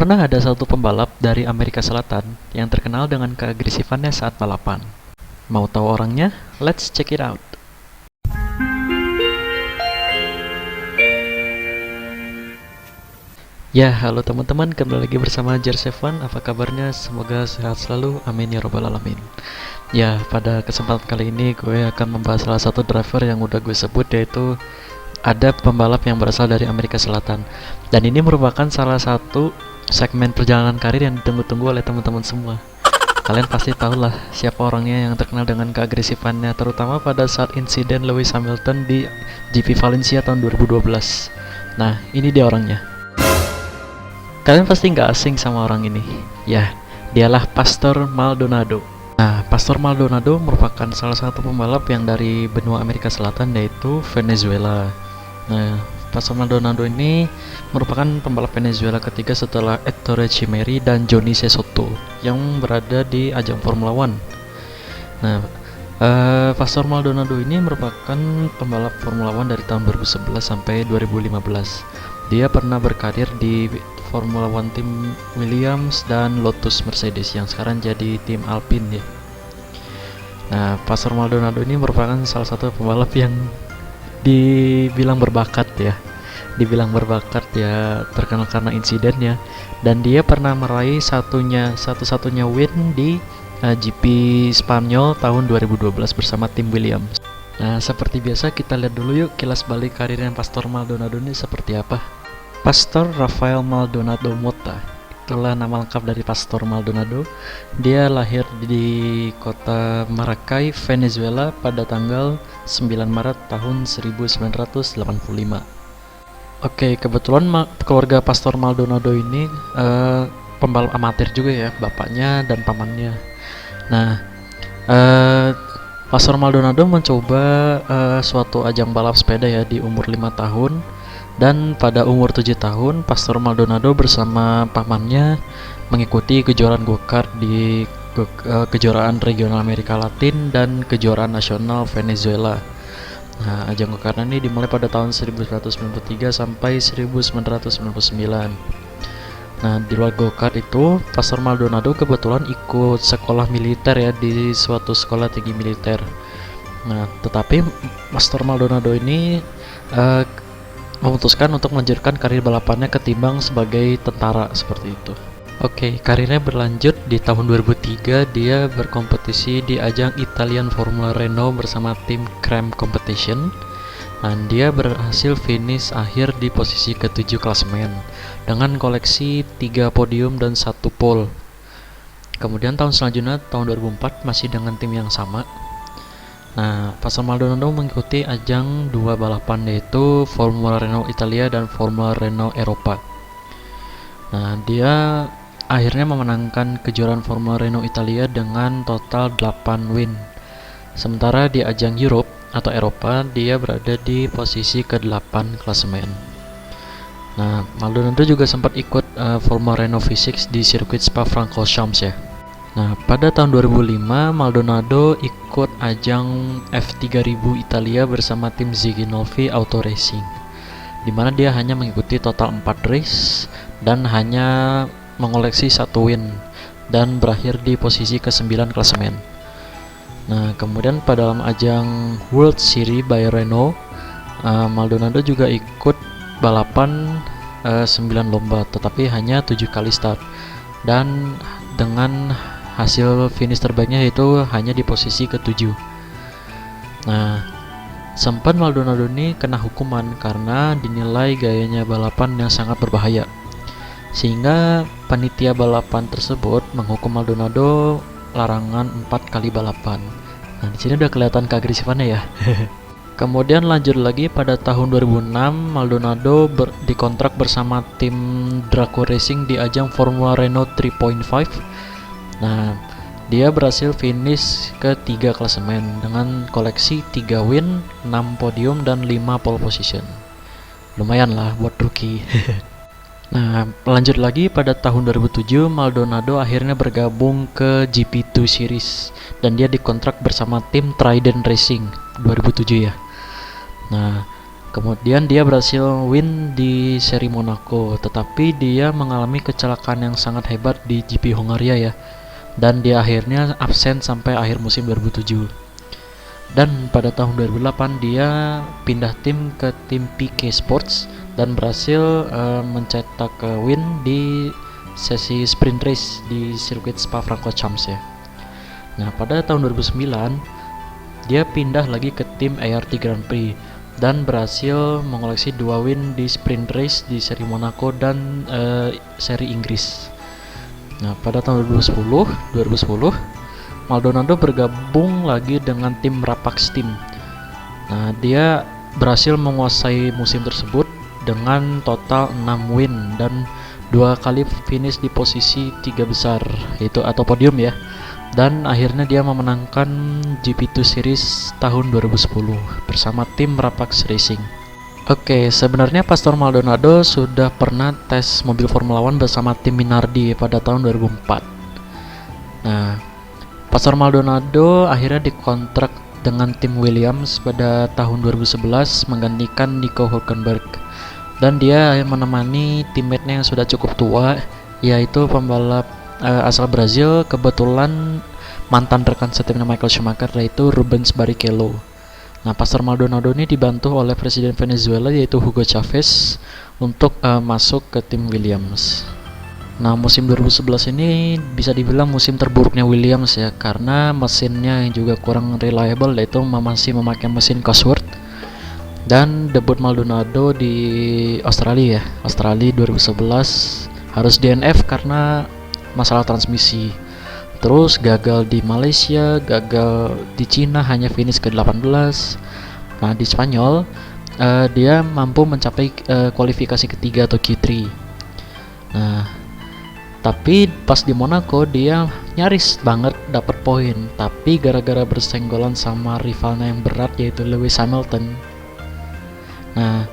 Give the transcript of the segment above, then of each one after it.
Pernah ada satu pembalap dari Amerika Selatan yang terkenal dengan keagresifannya saat balapan. Mau tahu orangnya? Let's check it out. Ya, halo teman-teman, kembali lagi bersama Jersevan. Apa kabarnya? Semoga sehat selalu. Amin ya robbal alamin. Ya, pada kesempatan kali ini gue akan membahas salah satu driver yang udah gue sebut, yaitu ada pembalap yang berasal dari Amerika Selatan. Dan ini merupakan salah satu segmen perjalanan karir yang ditunggu-tunggu oleh teman-teman semua. Kalian pasti tahu lah siapa orangnya yang terkenal dengan keagresifannya, terutama pada saat insiden Lewis Hamilton di GP Valencia tahun 2012. Nah, ini dia orangnya. Kalian pasti nggak asing sama orang ini. Ya, dialah Pastor Maldonado. Nah, Pastor Maldonado merupakan salah satu pembalap yang dari benua Amerika Selatan, yaitu Venezuela. Nah, Pastor Maldonado ini merupakan pembalap Venezuela ketiga setelah Ettore Chimeri dan Johnny Cesotto yang berada di ajang Formula One. Nah, Pastor Maldonado ini merupakan pembalap Formula One dari tahun 2011 sampai 2015. Dia pernah berkarir di Formula One tim Williams dan Lotus Mercedes yang sekarang jadi tim Alpine ya. Nah, Pastor Maldonado ini merupakan salah satu pembalap yang dibilang berbakat ya. Terkenal karena insidennya, dan dia pernah meraih satu-satunya win di GP Spanyol tahun 2012 bersama tim Williams. Nah, seperti biasa kita lihat dulu yuk kilas balik karirnya Pastor Maldonado ini seperti apa. Pastor Rafael Maldonado Mota, itulah nama lengkap dari Pastor Maldonado. Dia lahir di kota Maracay, Venezuela pada tanggal 9 Maret tahun 1985. Oke, kebetulan keluarga Pastor Maldonado ini pembalap amatir juga ya, bapaknya dan pamannya. Nah, Pastor Maldonado mencoba suatu ajang balap sepeda ya di umur 5 tahun. Dan pada umur 7 tahun, Pastor Maldonado bersama pamannya mengikuti kejuaraan go-kart di kejuaraan regional Amerika Latin dan kejuaraan nasional Venezuela. Nah, ajang go-kart ini dimulai pada tahun 1993 sampai 1999. Nah, di luar go-kart itu, Pastor Maldonado kebetulan ikut sekolah militer ya, di suatu sekolah tinggi militer. Nah, tetapi Pastor Maldonado ini memutuskan untuk melanjutkan karir balapannya ketimbang sebagai tentara seperti itu. Oke, karirnya berlanjut. Di tahun 2003 dia berkompetisi di ajang Italian Formula Renault bersama tim Cream Competition. Dan dia berhasil finish akhir di posisi ke-7 klasemen dengan koleksi 3 podium dan 1 pole. Kemudian tahun selanjutnya, tahun 2004, masih dengan tim yang sama. Nah, Pastor Maldonado mengikuti ajang 2 balapan, yaitu Formula Renault Italia dan Formula Renault Eropa. Nah, dia akhirnya memenangkan kejuaraan Formula Renault Italia dengan total 8 win. Sementara di ajang Europe atau Eropa, dia berada di posisi ke-8 klasemen. Nah, Maldonado juga sempat ikut Formula Renault V6 di sirkuit Spa-Francorchamps ya. Nah, pada tahun 2005, Maldonado ikut ajang F3000 Italia bersama tim Ziginolfi Auto Racing, di mana dia hanya mengikuti total 4 race dan hanya mengoleksi 1 win dan berakhir di posisi ke-9 klasemen. Nah, kemudian pada dalam ajang World Series by Renault, Maldonado juga ikut balapan 9 lomba, tetapi hanya 7 kali start, dan dengan hasil finish terbaiknya itu hanya di posisi ke-7. Nah, sempat Maldonado ini kena hukuman karena dinilai gayanya balapan yang sangat berbahaya, sehingga panitia balapan tersebut menghukum Maldonado larangan 4 kali balapan. Nah, di sini udah kelihatan keagresifannya ya. Kemudian lanjut lagi, pada tahun 2006 Maldonado dikontrak bersama tim Draco Racing di ajang Formula Renault 3.5. Nah, dia berhasil finish ke-3 klasemen dengan koleksi 3 win, 6 podium, dan 5 pole position. Lumayan lah buat rookie. Nah, lanjut lagi, pada tahun 2007 Maldonado akhirnya bergabung ke GP2 Series dan dia dikontrak bersama tim Trident Racing 2007 ya. Nah, Kemudian dia berhasil win di seri Monaco, tetapi dia mengalami kecelakaan yang sangat hebat di GP Hongaria ya. Dan dia akhirnya absen sampai akhir musim 2007. Dan pada tahun 2008 dia pindah tim ke tim PK Sports dan berhasil mencetak win di sesi sprint race di sirkuit Spa-Francorchamps ya. Nah, pada tahun 2009 dia pindah lagi ke tim ART Grand Prix dan berhasil mengoleksi 2 win di sprint race di seri Monaco dan seri Inggris. Nah, pada tahun 2010 Maldonado bergabung lagi dengan tim Rapax Team. Nah, dia berhasil menguasai musim tersebut dengan total 6 win dan 2 kali finish di posisi 3 besar, yaitu atau podium ya. Dan akhirnya dia memenangkan GP2 Series tahun 2010 bersama tim Rapax Racing. Oke, sebenarnya Pastor Maldonado sudah pernah tes mobil Formula One bersama tim Minardi pada tahun 2004. Nah, Pastor Maldonado akhirnya dikontrak dengan tim Williams pada tahun 2011 menggantikan Nico Hülkenberg. Dan dia menemani teammate-nya yang sudah cukup tua, yaitu pembalap asal Brazil, kebetulan mantan rekan setimnya Michael Schumacher, yaitu Rubens Barrichello. Nah, Pastor Maldonado ini dibantu oleh Presiden Venezuela yaitu Hugo Chavez untuk masuk ke tim Williams. Nah, musim 2011 ini bisa dibilang musim terburuknya Williams ya, karena mesinnya yang juga kurang reliable, yaitu masih memakai mesin Cosworth. Dan debut Maldonado di Australia 2011 harus DNF karena masalah transmisi. Terus gagal di Malaysia, gagal di Cina, hanya finish ke-18. Nah, di Spanyol dia mampu mencapai kualifikasi ketiga atau Q3. Nah, tapi pas di Monaco dia nyaris banget dapat poin, tapi gara-gara bersenggolan sama rivalnya yang berat yaitu Lewis Hamilton. Nah,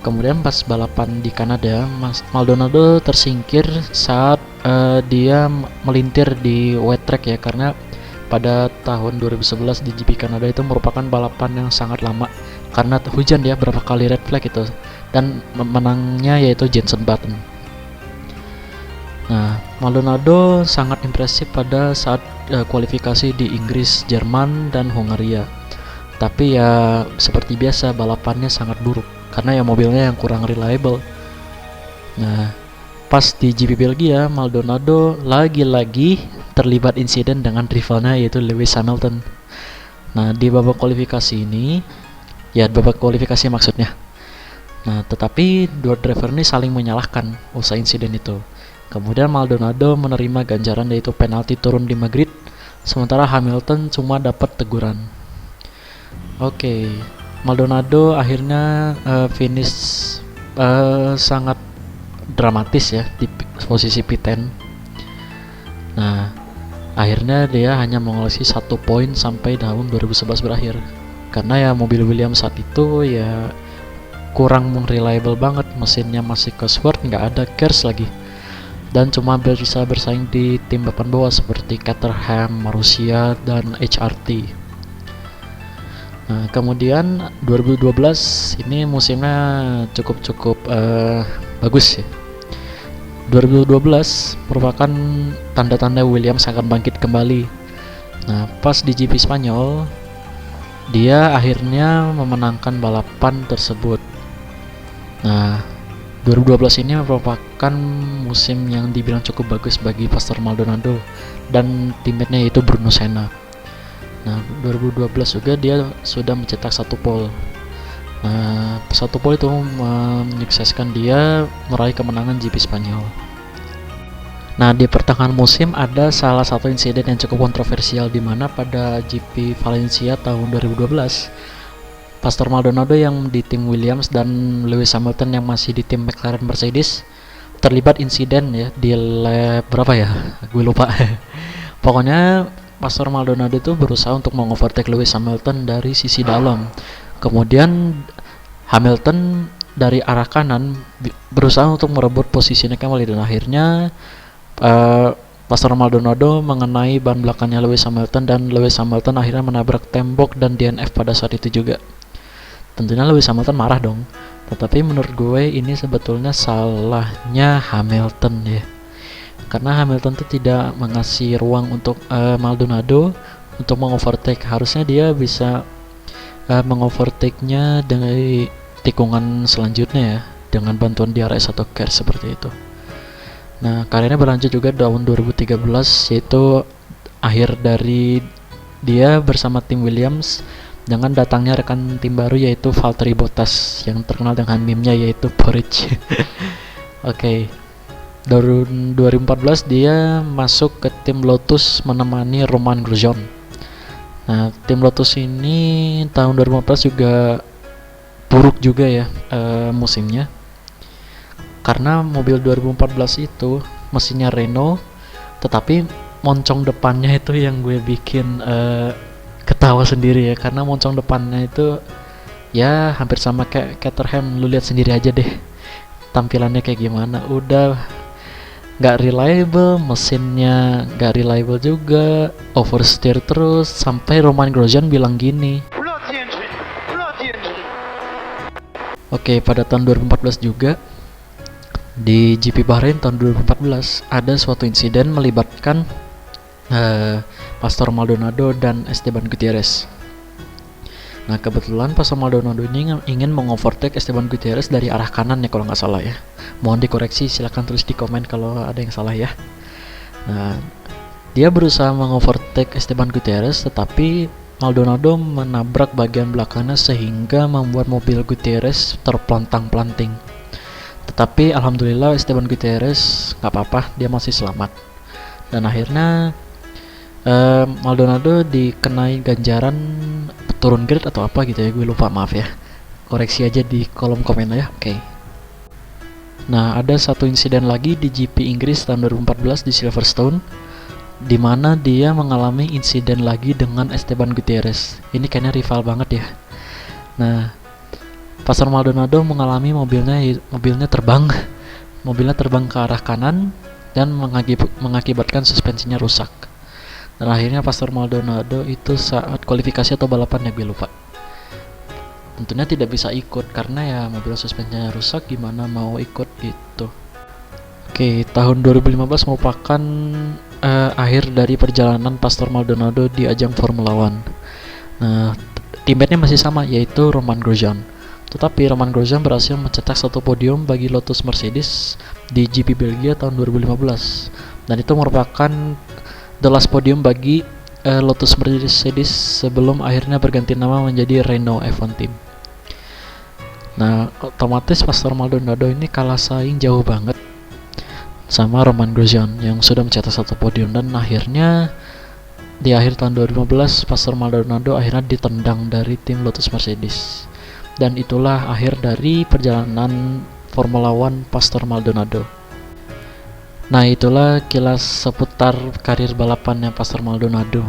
kemudian pas balapan di Kanada, Maldonado tersingkir saat dia melintir di wet track ya, karena pada tahun 2011 di GP Kanada itu merupakan balapan yang sangat lama karena hujan ya, berapa kali red flag itu, dan menangnya yaitu Jenson Button. Nah, Maldonado sangat impresif pada saat kualifikasi di Inggris, Jerman, dan Hongaria. Tapi ya seperti biasa balapannya sangat buruk karena ya mobilnya yang kurang reliable. Nah, pas di GP Belgia, Maldonado lagi-lagi terlibat insiden dengan rivalnya yaitu Lewis Hamilton. Nah, di babak kualifikasi ini, ya babak kualifikasi maksudnya. Nah, tetapi dua driver ini saling menyalahkan usai insiden itu. Kemudian Maldonado menerima ganjaran yaitu penalti turun di grid, sementara Hamilton cuma dapat teguran. Oke, Maldonado akhirnya finish sangat dramatis ya di posisi P10. Nah, akhirnya dia hanya mengoleksi 1 poin sampai tahun 2011 berakhir. Karena ya mobil Williams saat itu ya kurang reliable banget, mesinnya masih Cosworth, nggak ada Kers lagi. Dan cuma bisa bersaing di tim papan bawah seperti Caterham, Marussia, dan HRT. Nah, kemudian 2012 ini musimnya cukup bagus ya. 2012 merupakan tanda-tanda Williams akan bangkit kembali. Nah, pas di GP Spanyol dia akhirnya memenangkan balapan tersebut. Nah, 2012 ini merupakan musim yang dibilang cukup bagus bagi Pastor Maldonado dan teammate-nya yaitu Bruno Senna. Nah, 2012 juga dia sudah mencetak 1 pole. Nah, 1 pole itu menyukseskan dia meraih kemenangan GP Spanyol. Nah, di pertengahan musim ada salah satu insiden yang cukup kontroversial, di mana pada GP Valencia tahun 2012 Pastor Maldonado yang di tim Williams dan Lewis Hamilton yang masih di tim McLaren Mercedes terlibat insiden ya di lap berapa ya? Gue lupa. Pokoknya Pastor Maldonado itu berusaha untuk mengovertake Lewis Hamilton dari sisi dalam. Kemudian Hamilton dari arah kanan berusaha untuk merebut posisinya kembali, dan akhirnya Pastor Maldonado mengenai ban belakangnya Lewis Hamilton dan Lewis Hamilton akhirnya menabrak tembok dan DNF pada saat itu juga. Tentunya Lewis Hamilton marah dong. Tetapi menurut gue ini sebetulnya salahnya Hamilton ya. Karena Hamilton tuh tidak mengasih ruang untuk Maldonado untuk mengovertake. Harusnya dia bisa mengovertake-nya dari tikungan selanjutnya ya, dengan bantuan DRS atau KER seperti itu. Nah, karirnya berlanjut juga tahun 2013, yaitu akhir dari dia bersama tim Williams dengan datangnya rekan tim baru yaitu Valtteri Bottas yang terkenal dengan meme-nya yaitu Porridge. Oke. Tahun 2014 dia masuk ke tim Lotus menemani Romain Grosjean. Nah, tim Lotus ini tahun 2014 juga buruk juga ya musimnya. Karena mobil 2014 itu mesinnya Renault, tetapi moncong depannya itu yang gue bikin ketawa sendiri ya, karena moncong depannya itu ya hampir sama kayak Caterham. Lu lihat sendiri aja deh tampilannya kayak gimana. Udah nggak reliable, mesinnya nggak reliable juga, oversteer terus, sampai Romain Grosjean bilang gini. Oke, pada tahun 2014 juga di GP Bahrain tahun 2014 ada suatu insiden melibatkan Pastor Maldonado dan Esteban Gutierrez. Nah, kebetulan Pastor Maldonado ini ingin mengovertake Esteban Gutierrez dari arah kanan ya kalau nggak salah ya. Mohon dikoreksi, silahkan tulis di komen kalau ada yang salah ya. Nah, dia berusaha mengovertake Esteban Gutierrez, tetapi Maldonado menabrak bagian belakangnya sehingga membuat mobil Gutierrez terplantang-planting. Tetapi alhamdulillah Esteban Gutierrez nggak apa-apa, dia masih selamat. Dan akhirnya Maldonado dikenai ganjaran turun grade atau apa gitu ya, gue lupa, maaf ya. Koreksi aja di kolom komen ya. Oke. Nah, ada satu insiden lagi di GP Inggris tahun 2014 di Silverstone, di mana dia mengalami insiden lagi dengan Esteban Gutierrez. Ini kayaknya rival banget ya. Nah, Pastor Maldonado mengalami mobilnya terbang ke arah kanan dan mengakibatkan suspensinya rusak. Dan akhirnya Pastor Maldonado itu saat kualifikasi atau balapan ya, gue lupa, tentunya tidak bisa ikut karena ya mobil suspensinya rusak, gimana mau ikut gitu. Oke, tahun 2015 merupakan akhir dari perjalanan Pastor Maldonado di ajang Formula One. Nah, teammate-nya masih sama, yaitu Romain Grosjean. Tetapi Romain Grosjean berhasil mencetak satu podium bagi Lotus Mercedes di GP Belgia tahun 2015. Dan itu merupakan the last podium bagi Lotus Mercedes sebelum akhirnya berganti nama menjadi Renault F1 Team. Nah, otomatis Pastor Maldonado ini kalah saing jauh banget sama Romain Grosjean yang sudah mencetak satu podium, dan akhirnya di akhir tahun 2015 Pastor Maldonado akhirnya ditendang dari tim Lotus Mercedes. Dan itulah akhir dari perjalanan Formula One Pastor Maldonado. Nah, itulah kilas seputar karir balapannya Pastor Maldonado.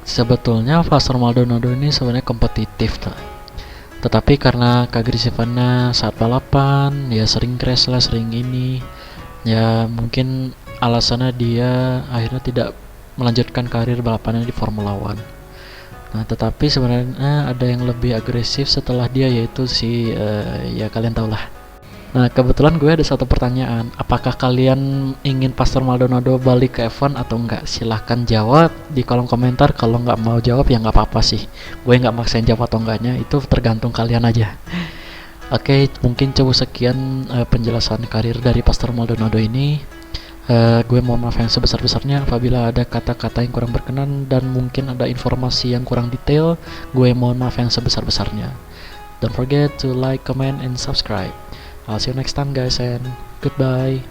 Sebetulnya Pastor Maldonado ini sebenarnya kompetitif tetapi karena keagresifannya saat balapan, ya sering crash lah, sering ini, ya mungkin alasannya dia akhirnya tidak melanjutkan karir balapannya di Formula One. Nah, tetapi sebenarnya ada yang lebih agresif setelah dia, yaitu ya kalian tahu lah. Nah, kebetulan gue ada satu pertanyaan. Apakah kalian ingin Pastor Maldonado balik ke F1 atau enggak? Silahkan jawab di kolom komentar. Kalau nggak mau jawab ya nggak apa-apa sih. Gue nggak maksain jawab atau enggaknya, itu tergantung kalian aja. Oke, mungkin coba sekian penjelasan karir dari Pastor Maldonado ini. Gue mohon maaf yang sebesar-besarnya apabila ada kata-kata yang kurang berkenan dan mungkin ada informasi yang kurang detail. Gue mohon maaf yang sebesar-besarnya. Don't forget to like, comment, and subscribe. I'll see you next time guys, and goodbye.